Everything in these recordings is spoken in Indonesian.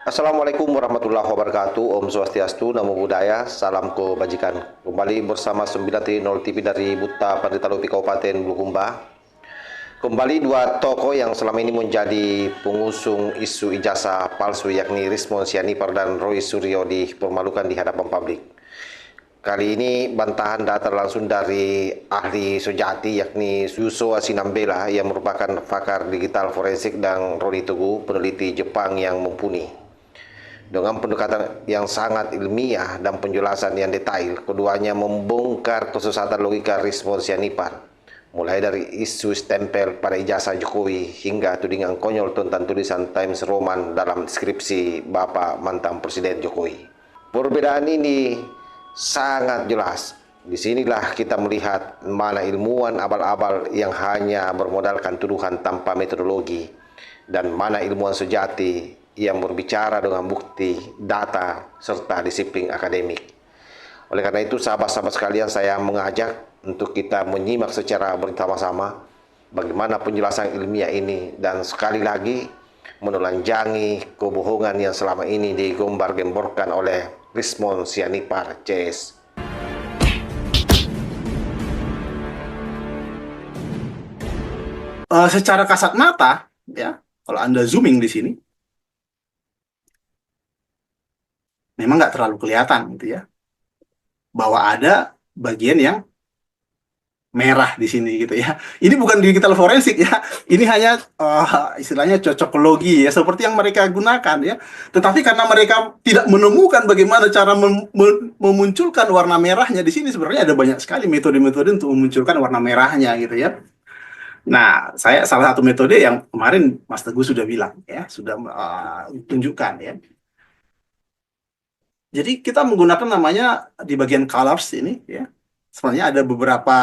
Assalamualaikum warahmatullahi wabarakatuh. Om Swastiastu, Namo Buddhaya, salam kebajikan. Kembali bersama 930 TV dari Buta Pandita Lupi Kabupaten Bulukumba. Kembali dua tokoh yang selama ini menjadi pengusung isu ijazah palsu, yakni Rismon Sianipar dan Roy Suryo, dipermalukan di hadapan publik. Kali ini bantahan datang langsung dari ahli sejati, yakni Yuso Asinambela yang merupakan pakar digital forensik, dan Roni Teguh, peneliti Jepang yang mumpuni. Dengan pendekatan yang sangat ilmiah dan penjelasan yang detail, keduanya membongkar kesesatan logika Rismon Sianipar, mulai dari isu stempel pada ijazah Jokowi hingga tudingan konyol tentang tulisan Times Roman dalam skripsi Bapak mantan Presiden Jokowi. Perbedaan ini sangat jelas. Disinilah kita melihat mana ilmuwan abal-abal yang hanya bermodalkan tuduhan tanpa metodologi, dan mana ilmuwan sejati yang berbicara dengan bukti, data, serta disiplin akademik. Oleh karena itu, sahabat-sahabat sekalian, saya mengajak untuk kita menyimak secara bersama-sama bagaimana penjelasan ilmiah ini, dan sekali lagi menelanjangi kebohongan yang selama ini digembar-gemborkan oleh Rismon Sianipar CS. Secara kasat mata, ya, kalau Anda zooming di sini, memang nggak terlalu kelihatan gitu ya, bahwa ada bagian yang merah di sini gitu ya. Ini bukan digital forensik ya, ini hanya istilahnya cocokologi ya, seperti yang mereka gunakan ya. Tetapi karena mereka tidak menemukan bagaimana cara memunculkan warna merahnya di sini, sebenarnya ada banyak sekali metode-metode untuk memunculkan warna merahnya gitu ya. Nah, saya salah satu metode yang kemarin Mas Teguh sudah bilang ya, sudah tunjukkan ya. Jadi kita menggunakan namanya di bagian colors ini ya. Sebenarnya ada beberapa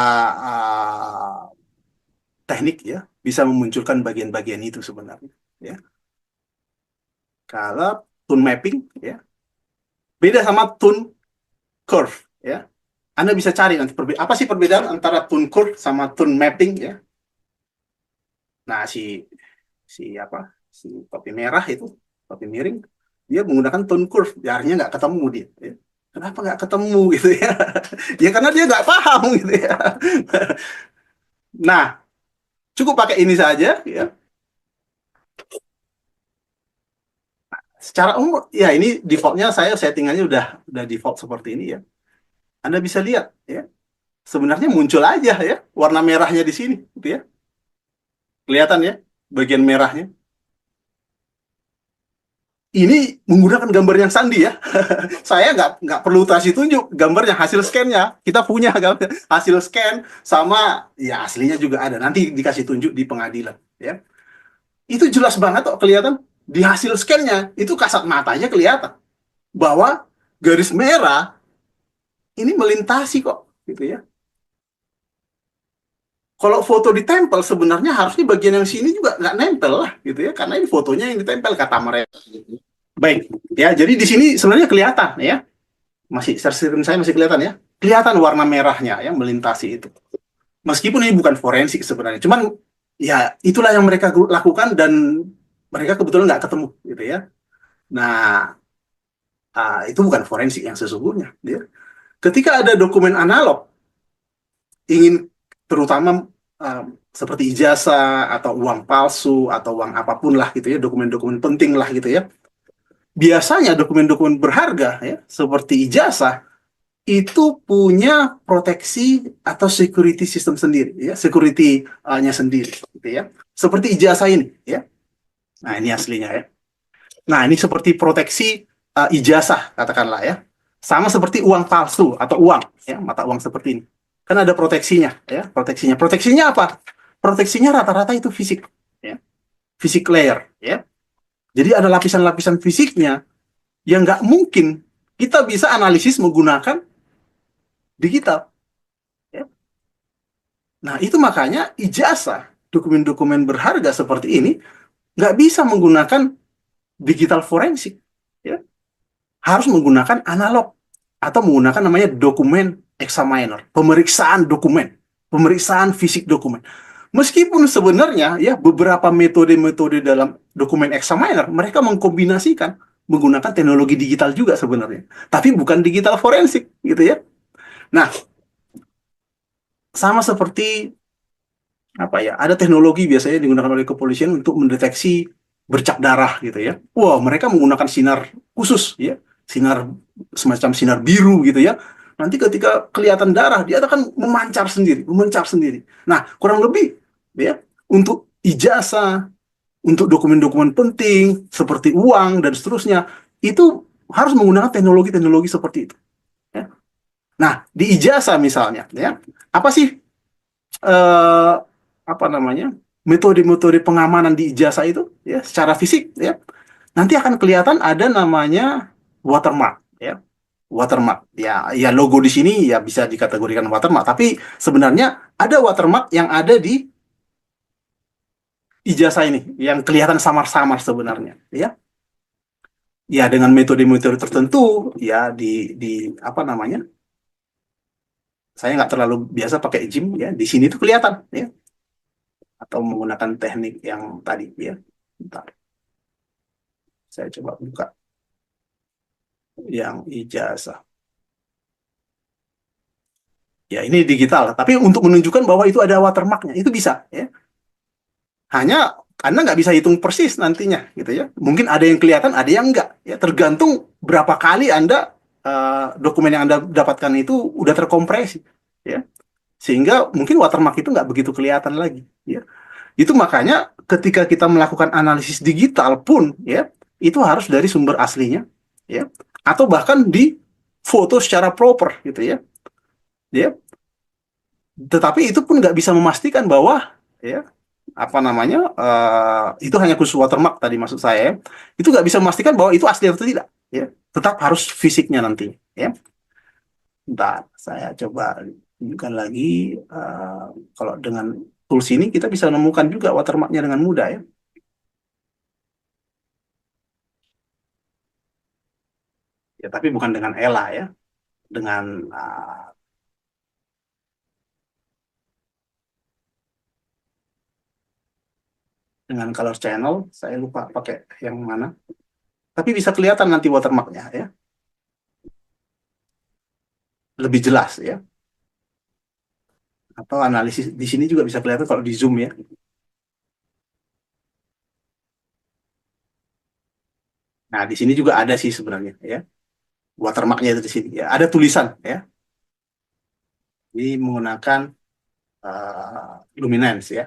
teknik ya, bisa memunculkan bagian-bagian itu sebenarnya ya. Kalau tone mapping ya, beda sama tone curve ya. Anda bisa cari nanti apa sih perbedaan antara tone curve sama tone mapping ya. Nah, si apa? Si topi merah itu, topi miring, dia menggunakan tone curve, ya, artinya nggak ketemu dia. Ya. Kenapa nggak ketemu gitu ya? Ya karena dia nggak paham gitu ya. Nah, cukup pakai ini saja ya. Secara umum, ya ini defaultnya saya settingannya udah default seperti ini ya. Anda bisa lihat ya, sebenarnya muncul aja ya warna merahnya di sini, gitu ya. Kelihatan ya bagian merahnya. Ini menggunakan gambar yang sandi ya. Saya nggak perlu kasih tunjuk gambarnya, hasil scan-nya. Kita punya gambar, hasil scan sama ya aslinya juga ada. Nanti dikasih tunjuk di pengadilan. Ya, itu jelas banget kok kelihatan di hasil scan-nya. Itu kasat matanya kelihatan bahwa garis merah ini melintasi kok, gitu ya. Kalau foto ditempel sebenarnya harusnya bagian yang sini juga nggak nempel lah, gitu ya. Karena ini fotonya yang ditempel kata mereka. Baik, ya. Jadi di sini sebenarnya kelihatan ya. Masih screen saya masih kelihatan ya. Kelihatan warna merahnya ya melintasi itu. Meskipun ini bukan forensik sebenarnya, cuman ya itulah yang mereka lakukan dan mereka kebetulan nggak ketemu gitu ya. Nah, itu bukan forensik yang sesungguhnya. Ya. Ketika ada dokumen analog, ingin terutama seperti ijazah atau uang palsu atau uang apapun lah gitu ya, dokumen-dokumen penting lah gitu ya. Biasanya dokumen-dokumen berharga ya, seperti ijazah itu punya proteksi atau security system sendiri ya, security-nya sendiri gitu ya. Seperti ijazah ini ya. Nah, ini aslinya ya. Nah, ini seperti proteksi ijazah katakanlah ya. Sama seperti uang palsu atau uang ya, mata uang seperti ini. Kan ada proteksinya ya, proteksinya. Proteksinya apa? Proteksinya rata-rata itu fisik ya. Fisik layer ya. Jadi ada lapisan-lapisan fisiknya yang nggak mungkin kita bisa analisis menggunakan digital. Ya. Nah, itu makanya ijazah, dokumen-dokumen berharga seperti ini, nggak bisa menggunakan digital forensik. Ya. Harus menggunakan analog, atau menggunakan namanya dokumen examiner, pemeriksaan dokumen, pemeriksaan fisik dokumen. Meskipun sebenarnya ya beberapa metode-metode dalam dokumen examiner, mereka mengkombinasikan menggunakan teknologi digital juga sebenarnya, tapi bukan digital forensik gitu ya. Nah, sama seperti apa ya? Ada teknologi biasanya digunakan oleh kepolisian untuk mendeteksi bercak darah gitu ya. Wah, mereka menggunakan sinar khusus ya, sinar semacam sinar biru gitu ya. Nanti ketika kelihatan darah, dia akan memancar sendiri, memancar sendiri. Nah, kurang lebih ya untuk ijazah, untuk dokumen-dokumen penting seperti uang dan seterusnya, itu harus menggunakan teknologi-teknologi seperti itu. Ya. Nah, di ijazah misalnya, ya apa sih eh, apa namanya metode-metode pengamanan di ijazah itu ya secara fisik ya nanti akan kelihatan ada namanya watermark ya watermark ya ya logo di sini ya bisa dikategorikan watermark tapi sebenarnya ada watermark yang ada di ijazah ini yang kelihatan samar-samar sebenarnya ya ya dengan metode-metode tertentu ya di apa namanya saya nggak terlalu biasa pakai gym ya di sini tuh kelihatan ya atau menggunakan teknik yang tadi ya. Bentar, saya coba buka yang ijazah. Ya ini digital, tapi untuk menunjukkan bahwa itu ada watermarknya itu bisa ya. Hanya Anda nggak bisa hitung persis nantinya gitu ya. Mungkin ada yang kelihatan, ada yang enggak ya. Tergantung berapa kali Anda dokumen yang Anda dapatkan itu udah terkompresi ya. Sehingga mungkin watermark itu nggak begitu kelihatan lagi ya. Itu makanya ketika kita melakukan analisis digital pun ya, itu harus dari sumber aslinya ya atau bahkan di foto secara proper gitu ya. Ya, tetapi itu pun nggak bisa memastikan bahwa ya apa namanya itu hanya khusus watermark tadi maksud saya ya. Itu nggak bisa memastikan bahwa itu asli atau tidak ya. Tetap harus fisiknya nanti ya. Bentar, saya coba tunjukkan lagi eh, kalau dengan tools ini kita bisa menemukan juga watermarknya dengan mudah ya. Ya, tapi bukan dengan ELA ya, dengan color channel, saya lupa pakai yang mana. Tapi bisa kelihatan nanti watermarknya ya, lebih jelas ya. Atau analisis di sini juga bisa kelihatan kalau di zoom ya. Nah, di sini juga ada sih sebenarnya ya, watermarknya itu di sini ya. Ada tulisan ya, ini menggunakan luminance ya.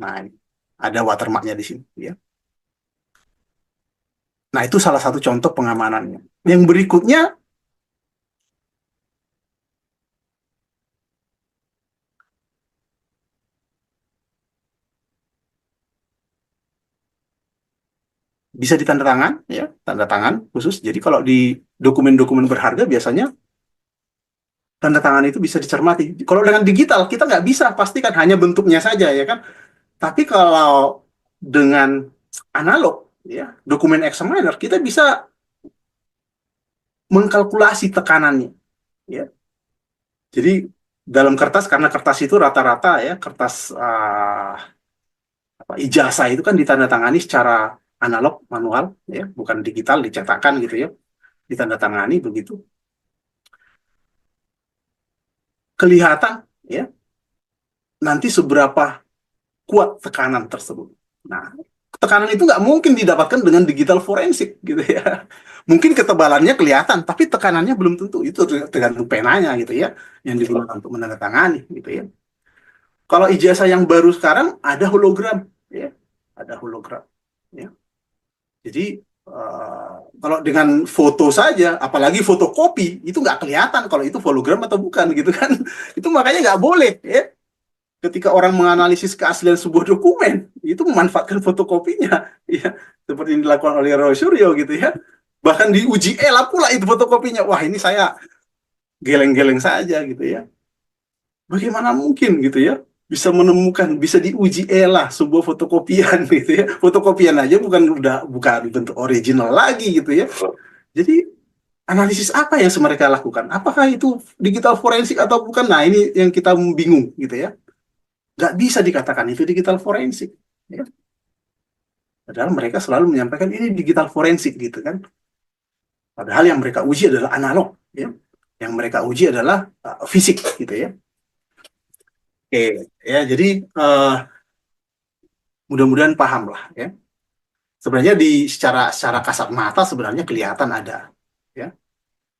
Nah, ini ada watermarknya di sini ya. Nah, itu salah satu contoh pengamanannya. Yang berikutnya bisa ditanda tangan ya, tanda tangan khusus. Jadi kalau di dokumen-dokumen berharga biasanya tanda tangan itu bisa dicermati. Kalau dengan digital kita nggak bisa pastikan hanya bentuknya saja ya kan. Tapi kalau dengan analog ya, dokumen examiner kita bisa mengkalkulasi tekanannya ya. Jadi dalam kertas karena kertas itu rata-rata ya kertas ijazah itu kan ditandatangani secara analog manual ya, bukan digital dicetakkan gitu ya. Ditandatangani begitu. Kelihatan ya nanti seberapa kuat tekanan tersebut. Nah, tekanan itu nggak mungkin didapatkan dengan digital forensik gitu ya. Mungkin ketebalannya kelihatan, tapi tekanannya belum tentu. Itu tergantung penanya gitu ya, yang digunakan untuk menandatangani gitu ya. Kalau ijazah yang baru sekarang ada hologram, ya, ada hologram. Ya. Jadi kalau dengan foto saja, apalagi fotokopi, itu nggak kelihatan kalau itu hologram atau bukan gitu kan. Itu makanya nggak boleh ya ketika orang menganalisis keaslian sebuah dokumen, itu memanfaatkan fotokopinya, ya, seperti yang dilakukan oleh Roy Suryo gitu ya. Bahkan diuji ELA pula itu fotokopinya. Wah, ini saya geleng-geleng saja gitu ya. Bagaimana mungkin gitu ya bisa menemukan, bisa diuji ELA sebuah fotokopian gitu ya. Fotokopian aja bukan bentuk original lagi gitu ya. Jadi analisis apa yang mereka lakukan? Apakah itu digital forensik atau bukan? Nah, ini yang kita bingung gitu ya. Nggak bisa dikatakan itu digital forensik. Ya. Padahal mereka selalu menyampaikan ini digital forensik gitu kan. Padahal yang mereka uji adalah analog, ya. Yang mereka uji adalah fisik gitu ya. Oke, ya jadi mudah-mudahan paham lah ya. Sebenarnya secara kasat mata sebenarnya kelihatan ada ya.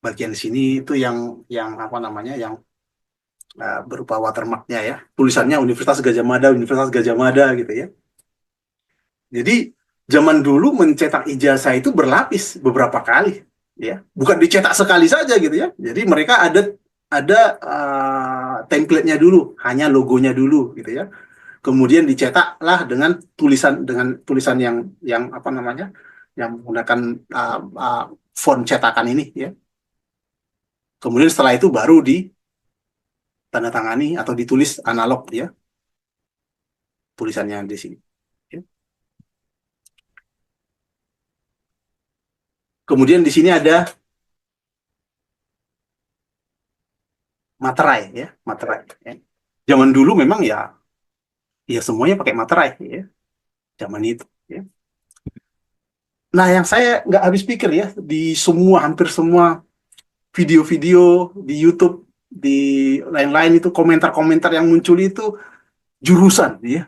Bagian sini itu yang apa namanya yang berupa watermarknya ya. Tulisannya Universitas Gajah Mada, Universitas Gajah Mada gitu ya. Jadi zaman dulu mencetak ijazah itu berlapis beberapa kali ya. Bukan dicetak sekali saja gitu ya. Jadi mereka ada template-nya dulu, hanya logonya dulu gitu ya. Kemudian dicetaklah dengan tulisan yang apa namanya? Yang menggunakan font cetakan ini ya. Kemudian setelah itu baru ditandatangani atau ditulis analog ya tulisannya di sini. Ya. Kemudian di sini ada materai ya, materai. Ya. Zaman dulu memang ya semuanya pakai materai ya, zaman itu. Ya. Nah, yang saya nggak habis pikir ya di hampir semua video-video di YouTube di lain-lain itu komentar-komentar yang muncul itu jurusan ya,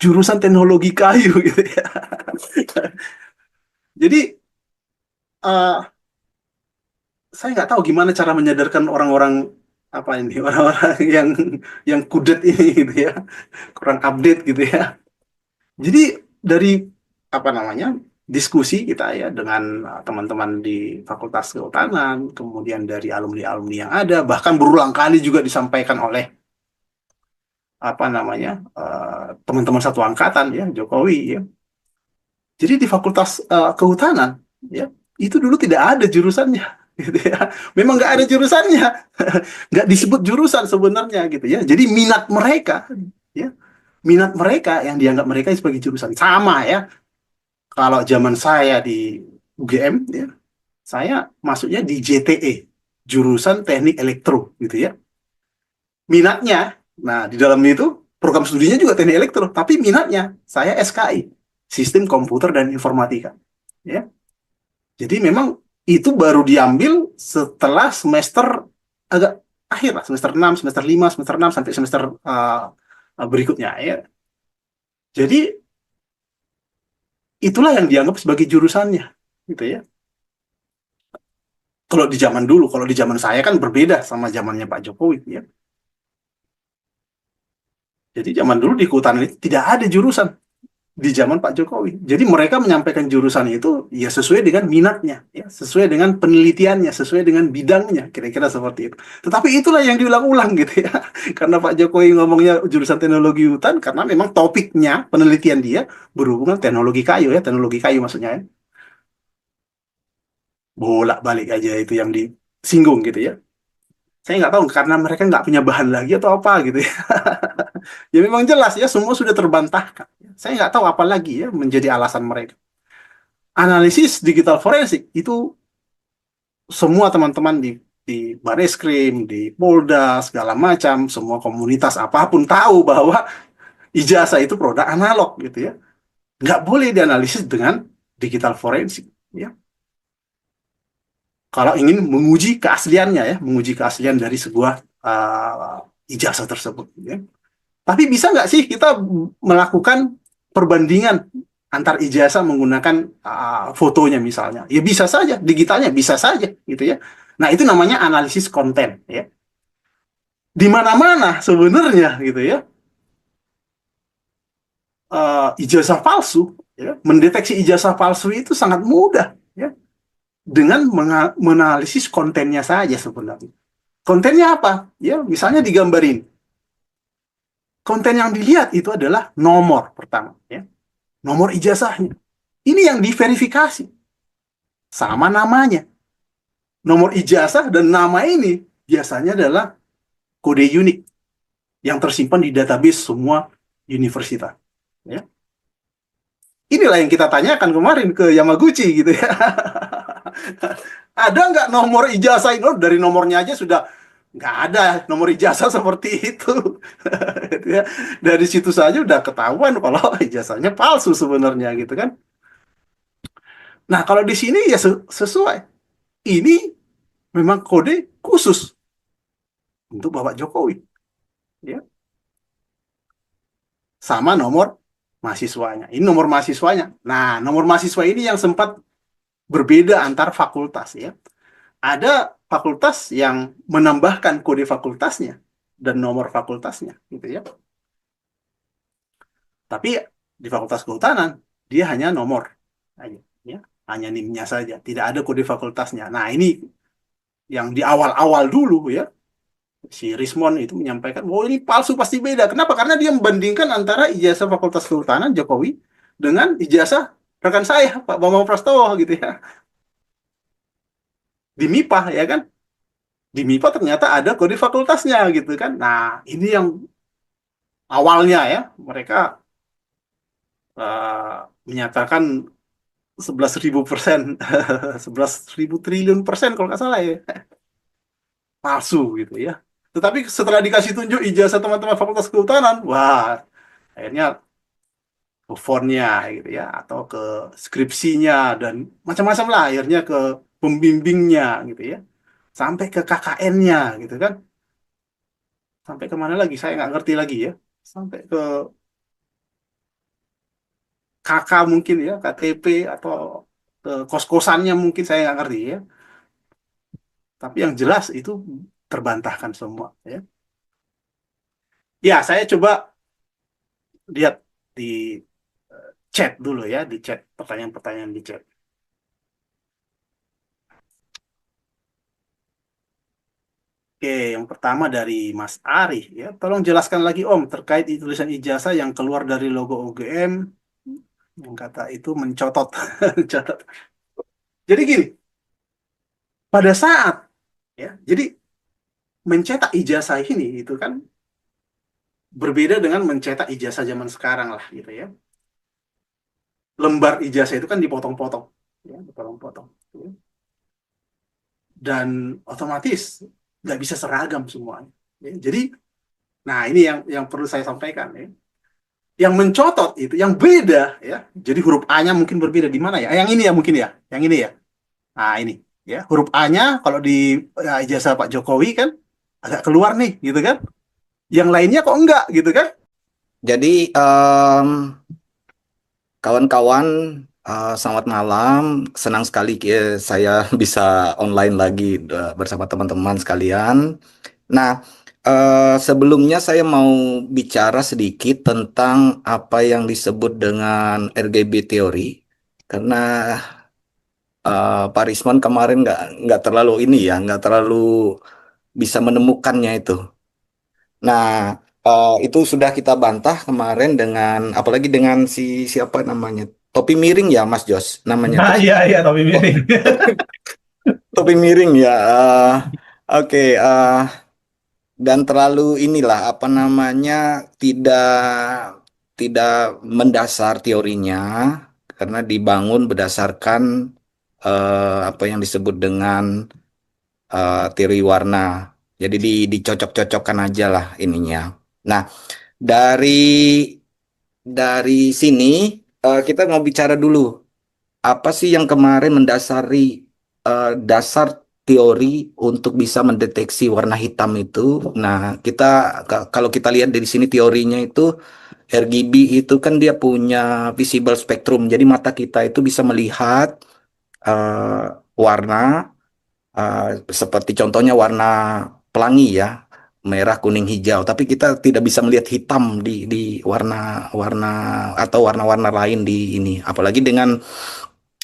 jurusan teknologi kayu gitu ya. Jadi uh, saya nggak tahu gimana cara menyadarkan orang-orang apa ini orang-orang yang kudet ini gitu ya, kurang update gitu ya. Jadi dari apa namanya diskusi kita ya dengan teman-teman di Fakultas Kehutanan, kemudian dari alumni-alumni yang ada, bahkan berulang kali juga disampaikan oleh apa namanya teman-teman satu angkatan ya Jokowi ya. Jadi di Fakultas Kehutanan ya itu dulu tidak ada jurusannya gitu ya. Memang nggak ada jurusannya, nggak disebut jurusan sebenarnya gitu ya. Jadi ya minat mereka yang dianggap mereka sebagai jurusan sama ya. Kalau zaman saya di UGM ya, saya masuknya di JTE, jurusan Teknik Elektro gitu ya. Minatnya, nah di dalam itu program studinya juga Teknik Elektro, tapi minatnya saya SKI, Sistem Komputer dan Informatika. Ya. Jadi memang itu baru diambil setelah semester agak akhir lah, semester 6, semester 5, semester 6 sampai semester berikutnya ya. Jadi itulah yang dianggap sebagai jurusannya gitu ya. Kalau di zaman saya kan berbeda sama zamannya Pak Jokowi ya. Jadi zaman dulu di kehutanan itu tidak ada jurusan di zaman Pak Jokowi. Jadi mereka menyampaikan jurusan itu ya sesuai dengan minatnya, ya, sesuai dengan penelitiannya, sesuai dengan bidangnya, kira-kira seperti itu. Tetapi itulah yang diulang-ulang gitu ya. Karena Pak Jokowi ngomongnya jurusan teknologi hutan karena memang topiknya penelitian dia berhubungan teknologi kayu ya, teknologi kayu maksudnya ya. Bolak-balik aja itu yang disinggung gitu ya. Saya nggak tahu karena mereka nggak punya bahan lagi atau apa gitu ya. Ya memang jelas ya semua sudah terbantahkan. Saya nggak tahu apa lagi ya menjadi alasan mereka. Analisis digital forensik itu semua teman-teman di Bareskrim, di Polda, segala macam, semua komunitas apapun tahu bahwa ijazah itu produk analog gitu ya. Nggak boleh dianalisis dengan digital forensik ya. Kalau ingin menguji keasliannya ya, menguji keaslian dari sebuah ijazah tersebut ya. Tapi bisa nggak sih kita melakukan perbandingan antar ijazah menggunakan fotonya misalnya? Ya bisa saja, digitalnya bisa saja gitu ya. Nah itu namanya analisis konten ya. Di mana-mana sebenarnya gitu ya ijazah palsu, ya, mendeteksi ijazah palsu itu sangat mudah ya dengan menganalisis kontennya saja sebenarnya. Kontennya apa? Ya misalnya digambarin. Konten yang dilihat itu adalah nomor pertama ya. Nomor ijazahnya. Ini yang diverifikasi. Sama namanya. Nomor ijazah dan nama ini biasanya adalah kode unik yang tersimpan di database semua universitas. Ya. Inilah yang kita tanyakan kemarin ke Yamaguchi gitu ya. Ada nggak nomor ijazah ini? Oh, dari nomornya aja sudah nggak ada nomor ijazah seperti itu. Gitu ya. Dari situ saja udah ketahuan kalau ijazahnya palsu sebenarnya gitu kan. Nah, kalau di sini ya sesuai. Ini memang kode khusus untuk Bapak Jokowi, ya. Sama nomor mahasiswanya. Ini nomor mahasiswanya. Nah, nomor mahasiswa ini yang sempat berbeda antar fakultas, ya. Ada fakultas yang menambahkan kode fakultasnya dan nomor fakultasnya, gitu ya. Tapi di Fakultas Kehutanan dia hanya nomor aja, ya. Hanya NIM-nya saja, tidak ada kode fakultasnya. Nah, ini yang di awal-awal dulu, ya, si Rismon itu menyampaikan bahwa ini palsu pasti beda. Kenapa? Karena dia membandingkan antara ijazah Fakultas Kehutanan Jokowi dengan ijazah rekan saya Pak Bambang Prastowo gitu ya, di MIPA, ya kan. Di MIPA ternyata ada kode fakultasnya gitu kan. Nah, ini yang awalnya, ya, mereka menyatakan 11.000%, 11.000 triliun% kalau nggak salah, ya, palsu gitu ya. Tetapi setelah dikasih tunjuk ijazah teman-teman Fakultas Kehutanan, wah, akhirnya ke fontnya gitu ya, atau ke skripsinya dan macam-macam lah, akhirnya ke pembimbingnya gitu ya, sampai ke KKN-nya gitu kan, sampai kemana lagi saya nggak ngerti lagi ya, sampai ke KK mungkin ya, KTP, atau ke kos-kosannya mungkin saya nggak ngerti ya, tapi yang jelas itu terbantahkan semua, ya. Ya, saya coba lihat di chat dulu ya, di chat, pertanyaan-pertanyaan di chat. Oke, yang pertama dari Mas Ari, ya. Tolong jelaskan lagi Om terkait tulisan ijazah yang keluar dari logo UGM yang kata itu mencotot. Mencotot. Jadi gini, pada saat, ya, jadi mencetak ijazah ini itu kan berbeda dengan mencetak ijazah zaman sekarang lah gitu ya. Lembar ijazah itu kan dipotong-potong, ya, dipotong-potong. Ya. Dan otomatis nggak bisa seragam semuanya. Ya. Jadi, nah ini yang perlu saya sampaikan, ya. Yang mencotot itu, yang beda, ya. Jadi huruf A-nya mungkin berbeda di mana ya? Yang ini ya mungkin ya, yang ini ya. Nah ini, ya, huruf A-nya kalau di ijazah Pak Jokowi kan agak keluar nih, gitu kan? Yang lainnya kok enggak, gitu kan? Jadi kawan-kawan, selamat malam. Senang sekali saya bisa online lagi bersama teman-teman sekalian. Nah, sebelumnya saya mau bicara sedikit tentang apa yang disebut dengan RGB teori, karena Pak Risman kemarin nggak terlalu ini ya, nggak terlalu bisa menemukannya itu. Nah, itu sudah kita bantah kemarin dengan apalagi dengan siapa namanya, topi miring ya Mas Jos namanya Nah, tuh. iya, iya, tapi Oh, miring. topi miring ya. Oke, dan terlalu inilah apa namanya, tidak tidak mendasar teorinya karena dibangun berdasarkan apa yang disebut dengan teori warna. Jadi dicocok-cocokkan aja lah ininya. Nah, dari sini kita mau bicara dulu apa sih yang kemarin mendasari dasar teori untuk bisa mendeteksi warna hitam itu. Nah, kita kalau kita lihat dari sini teorinya itu RGB itu kan dia punya visible spectrum. Jadi mata kita itu bisa melihat eh, warna seperti contohnya warna pelangi ya, merah, kuning, hijau. Tapi kita tidak bisa melihat hitam di warna-warna atau warna-warna lain di ini. Apalagi dengan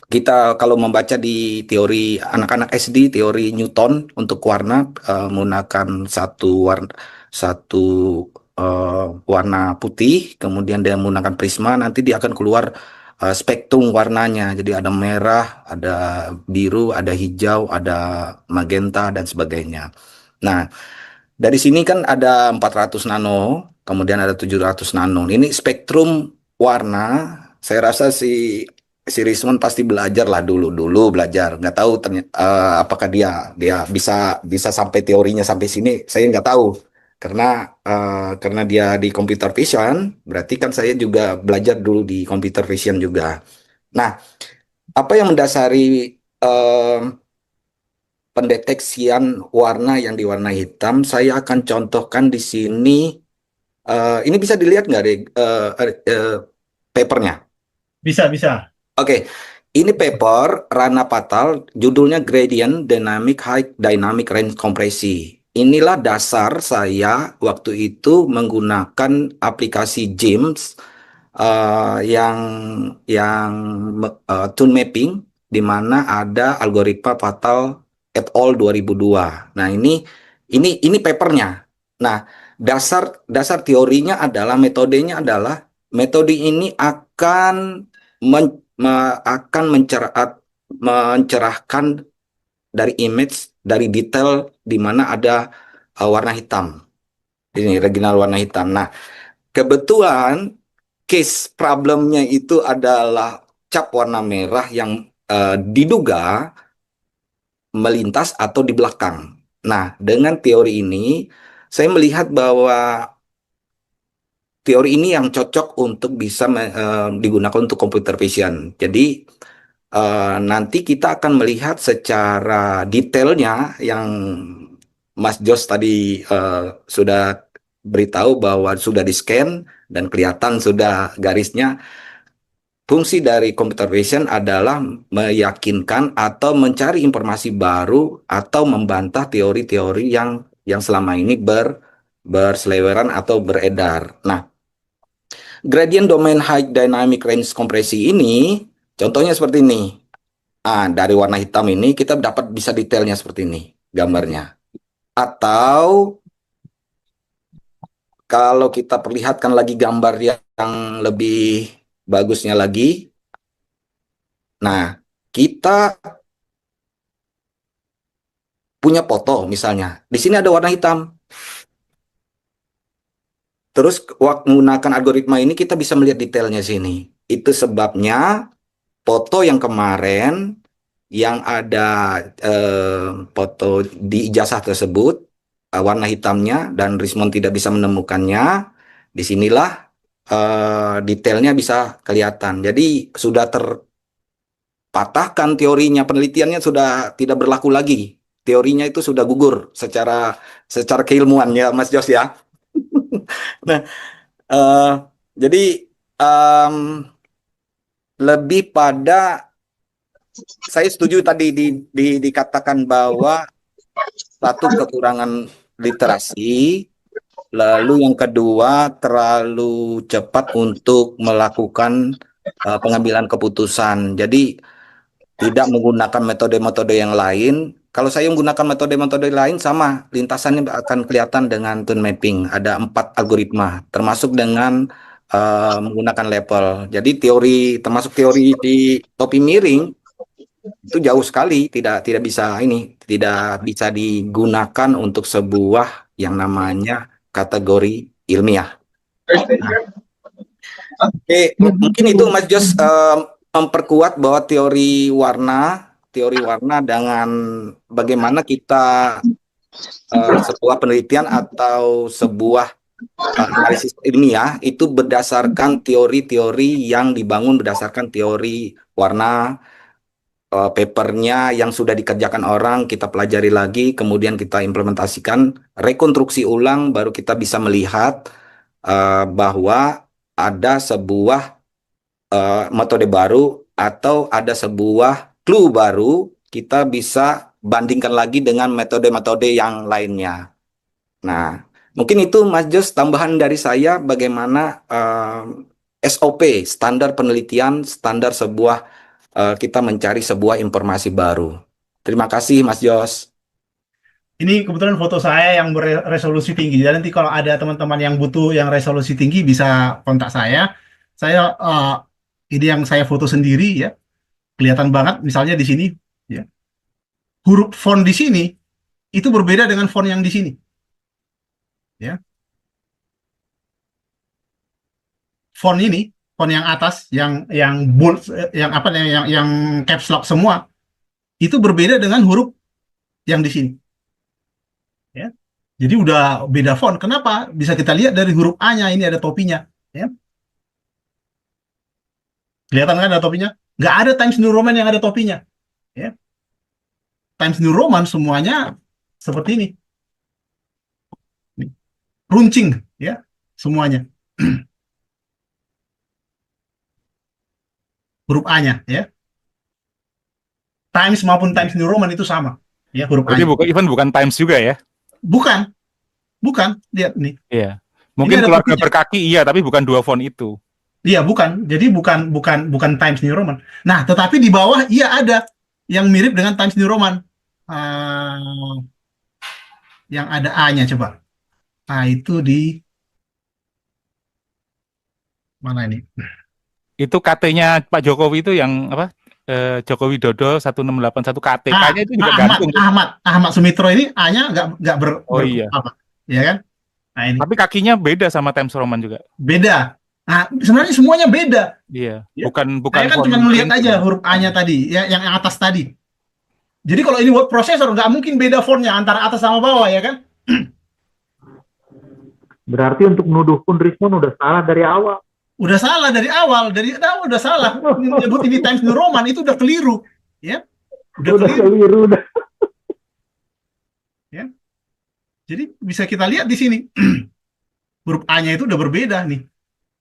kita kalau membaca di teori anak-anak SD, teori Newton untuk warna menggunakan satu warna putih, kemudian dia menggunakan prisma, nanti dia akan keluar spektrum warnanya. Jadi ada merah, ada biru, ada hijau, ada magenta dan sebagainya. Nah, dari sini kan ada 400 nano, kemudian ada 700 nano. Ini spektrum warna. Saya rasa sih si Rismon pasti belajar lah dulu belajar. Nggak tahu apakah dia dia bisa bisa sampai teorinya sampai sini. Saya nggak tahu karena dia di computer vision, berarti kan saya juga belajar dulu di computer vision juga. Nah, apa yang mendasari eh, pendeteksian warna yang diwarnai hitam? Saya akan contohkan di sini. Ini bisa dilihat nggak deh papernya? Bisa, bisa. Oke, ini paper Rana Patal, judulnya Gradient Dynamic High Dynamic Range Kompresi. Inilah dasar saya waktu itu menggunakan aplikasi JIMS yang tune mapping, di mana ada algoritma Patal et al. 2002. Nah, ini papernya. Nah, dasar dasar teorinya adalah metodenya adalah metode ini akan akan mencerahkan dari image, dari detail di mana ada warna hitam. Ini regional warna hitam. Nah, kebetulan case problemnya itu adalah cap warna merah yang diduga melintas atau di belakang. Nah, dengan teori ini, saya melihat bahwa teori ini yang cocok untuk bisa digunakan untuk computer vision. Jadi, nanti kita akan melihat secara detailnya yang Mas Jos tadi sudah beritahu bahwa sudah di-scan dan kelihatan sudah garisnya. Fungsi dari computer vision adalah meyakinkan atau mencari informasi baru atau membantah teori-teori yang selama ini berseliweran atau beredar. Nah, gradient domain high dynamic range kompresi ini contohnya seperti ini. Dari warna hitam ini kita dapat bisa detailnya seperti ini gambarnya. Atau kalau kita perlihatkan lagi gambar yang lebih bagusnya lagi, nah kita punya foto misalnya. Di sini ada warna hitam. Terus menggunakan algoritma ini kita bisa melihat detailnya sini. Itu sebabnya foto yang kemarin yang ada foto di ijazah tersebut warna hitamnya dan Rismon tidak bisa menemukannya. Disinilah detailnya bisa kelihatan. Jadi sudah terpatahkan teorinya, penelitiannya sudah tidak berlaku lagi. Teorinya itu sudah gugur secara keilmuan ya, Mas Jos ya. Nah, eh, jadi em, lebih pada saya setuju tadi dikatakan bahwa satu kekurangan literasi, lalu yang kedua terlalu cepat untuk melakukan pengambilan keputusan. Jadi tidak menggunakan metode-metode yang lain. Kalau saya menggunakan metode-metode lain sama, lintasannya akan kelihatan dengan tone mapping. Ada 4 algoritma, termasuk dengan menggunakan level. Jadi termasuk teori di topi miring itu jauh sekali, tidak bisa digunakan untuk sebuah yang namanya kategori ilmiah. Nah, oke, mungkin itu Mas Jos memperkuat bahwa teori warna dengan bagaimana kita sebuah penelitian atau sebuah analisis ilmiah itu berdasarkan teori-teori yang dibangun berdasarkan teori warna, papernya yang sudah dikerjakan orang kita pelajari lagi, kemudian kita implementasikan, rekonstruksi ulang, baru kita bisa melihat bahwa ada sebuah metode baru atau ada sebuah clue baru, kita bisa bandingkan lagi dengan metode-metode yang lainnya. Nah, mungkin itu Mas Jos tambahan dari saya bagaimana SOP, standar penelitian, standar kita mencari sebuah informasi baru. Terima kasih Mas Jos. Ini kebetulan foto saya yang beresolusi tinggi. Dan nanti kalau ada teman-teman yang butuh yang resolusi tinggi bisa kontak saya. Saya ini yang saya foto sendiri ya. Kelihatan banget misalnya di sini ya. Huruf font di sini itu berbeda dengan font yang di sini. Ya. Font ini font yang atas, yang bold, yang apa yang caps lock semua, itu berbeda dengan huruf yang di sini. Ya. Jadi udah beda font. Kenapa? Bisa kita lihat dari huruf A-nya, ini ada topinya. Ya. Kelihatan kan ada topinya? Nggak ada Times New Roman yang ada topinya. Ya. Times New Roman semuanya seperti ini. Runcing, ya, semuanya. Huruf A-nya, ya. Times maupun Times New Roman itu sama, ya, huruf Berarti A-nya. bukan Times juga ya? Bukan, bukan. Lihat nih. Iya. Ini Mungkin ada keluarga topinya. berkaki iya, tapi bukan dua font itu. Iya, bukan. Jadi bukan Times New Roman. Nah, tetapi di bawah iya ada yang mirip dengan Times New Roman. Ah, yang ada A-nya coba. A itu di mana ini? Itu KT-nya Pak Jokowi itu yang apa? Joko Widodo 1681 KT-nya itu juga gantung. Ahmad Sumitro ini A-nya nggak Oh iya. apa, ya kan? Nah ini Tapi kakinya beda sama Times Roman juga. beda. Nah, sebenarnya semuanya beda. Iya. Ya. Bukan Saya kan font cuma melihat printing. aja huruf A-nya tadi, ya, yang atas tadi. Jadi kalau ini word processor nggak mungkin beda fontnya antara atas sama bawah, ya kan? Berarti untuk menuduh pun Rismon udah salah dari awal. Udah salah dari awal, udah salah. Menyebut ini Times New Roman itu udah keliru, ya. Udah keliru. keliru udah. Ya. Jadi bisa kita lihat di sini. Huruf A-nya itu udah berbeda nih.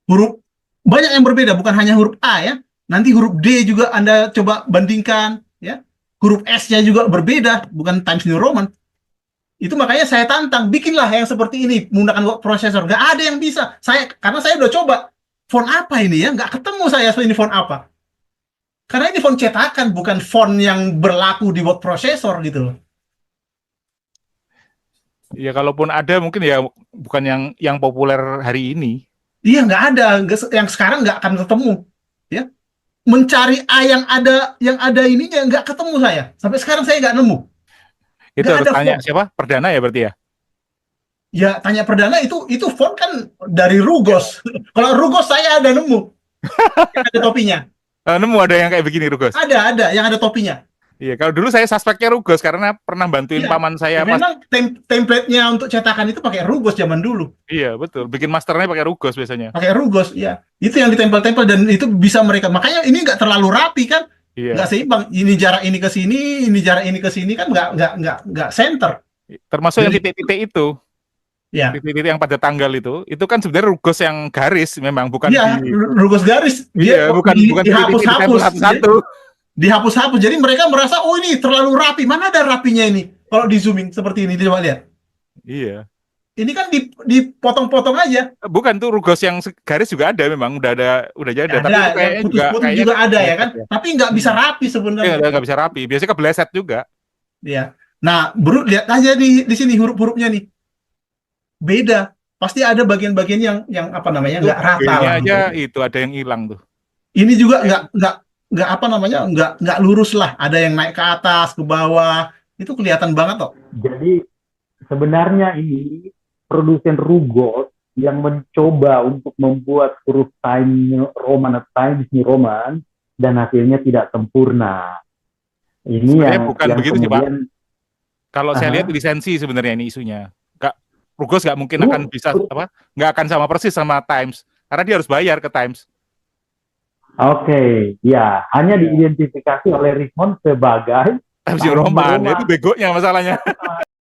Huruf banyak yang berbeda, bukan hanya huruf A ya. Nanti huruf D juga Anda coba bandingkan, ya. Huruf S-nya juga berbeda, bukan Times New Roman. Itu makanya saya tantang, bikinlah yang seperti ini menggunakan word processor. Nggak ada yang bisa. Karena saya udah coba. Font apa ini ya? Nggak ketemu saya ini font apa. Karena ini font cetakan, bukan font yang berlaku di word processor gitu loh. Ya kalaupun ada mungkin ya bukan yang populer hari ini. Iya, nggak ada. Yang sekarang nggak akan ketemu. Ya. Mencari A yang ada ininya nggak ketemu saya. Sampai sekarang saya nggak nemu. Itu Nggak harus ada tanya font. siapa? Perdana ya berarti ya? Ya, tanya Perdana itu font kan dari Rugos. Kalau Rugos saya ada nemu. Yang ada topinya. Nemu ada yang kayak begini Rugos? Ada yang ada topinya. Iya, kalau dulu saya suspeknya Rugos karena pernah bantuin Iya, paman saya pas. memang template-nya untuk cetakan itu pakai Rugos zaman dulu. Iya, betul. Bikin masternya pakai Rugos biasanya. Pakai Rugos, ya. Itu yang ditempel-tempel dan itu bisa mereka. Makanya ini nggak terlalu rapi kan? Iya. Nggak seimbang. Ini jarak ini ke sini, ini jarak ini ke sini kan nggak center. Termasuk yang Jadi- titik-titik itu. Ya. Titik-titik yang pada tanggal itu kan sebenarnya Rugos yang garis memang bukan Iya, di. Rugos garis. Iya, bukan dihapus-hapus. ditempel satu-satu. Dihapus-hapus. Jadi mereka merasa, oh ini terlalu rapi. Mana ada rapinya ini? Kalau di zooming seperti ini, coba lihat. Iya. Ini kan dipotong-potong aja. Bukan tuh Rugos yang garis juga ada memang udah jadi Ada, tapi itu kayaknya juga putus-putus juga ada ya kan. Iya, Tapi nggak bisa rapi sebenarnya. nggak bisa rapi. Biasanya kebeleset juga. Ya. Nah, Bro, lihat aja di sini huruf-hurufnya nih. Beda. Pasti ada bagian-bagian yang apa namanya nggak rata B-nya lah. aja itu ada yang hilang tuh. Ini juga nggak apa namanya nggak lurus lah. Ada yang naik ke atas, ke bawah. Itu kelihatan banget kok. Jadi sebenarnya ini produsen Rugos yang mencoba untuk membuat huruf Times New Roman dan hasilnya tidak sempurna. Ini Sebenarnya yang bukan yang begitu sih, Pak. kemudian Kalau saya Aha. lihat lisensi sebenarnya ini isunya. Rugos nggak mungkin akan bisa nggak akan sama persis sama Times karena dia harus bayar ke Times. Oke, ya hanya diidentifikasi oleh Rismon sebagai Times New Roman itu begonya masalahnya.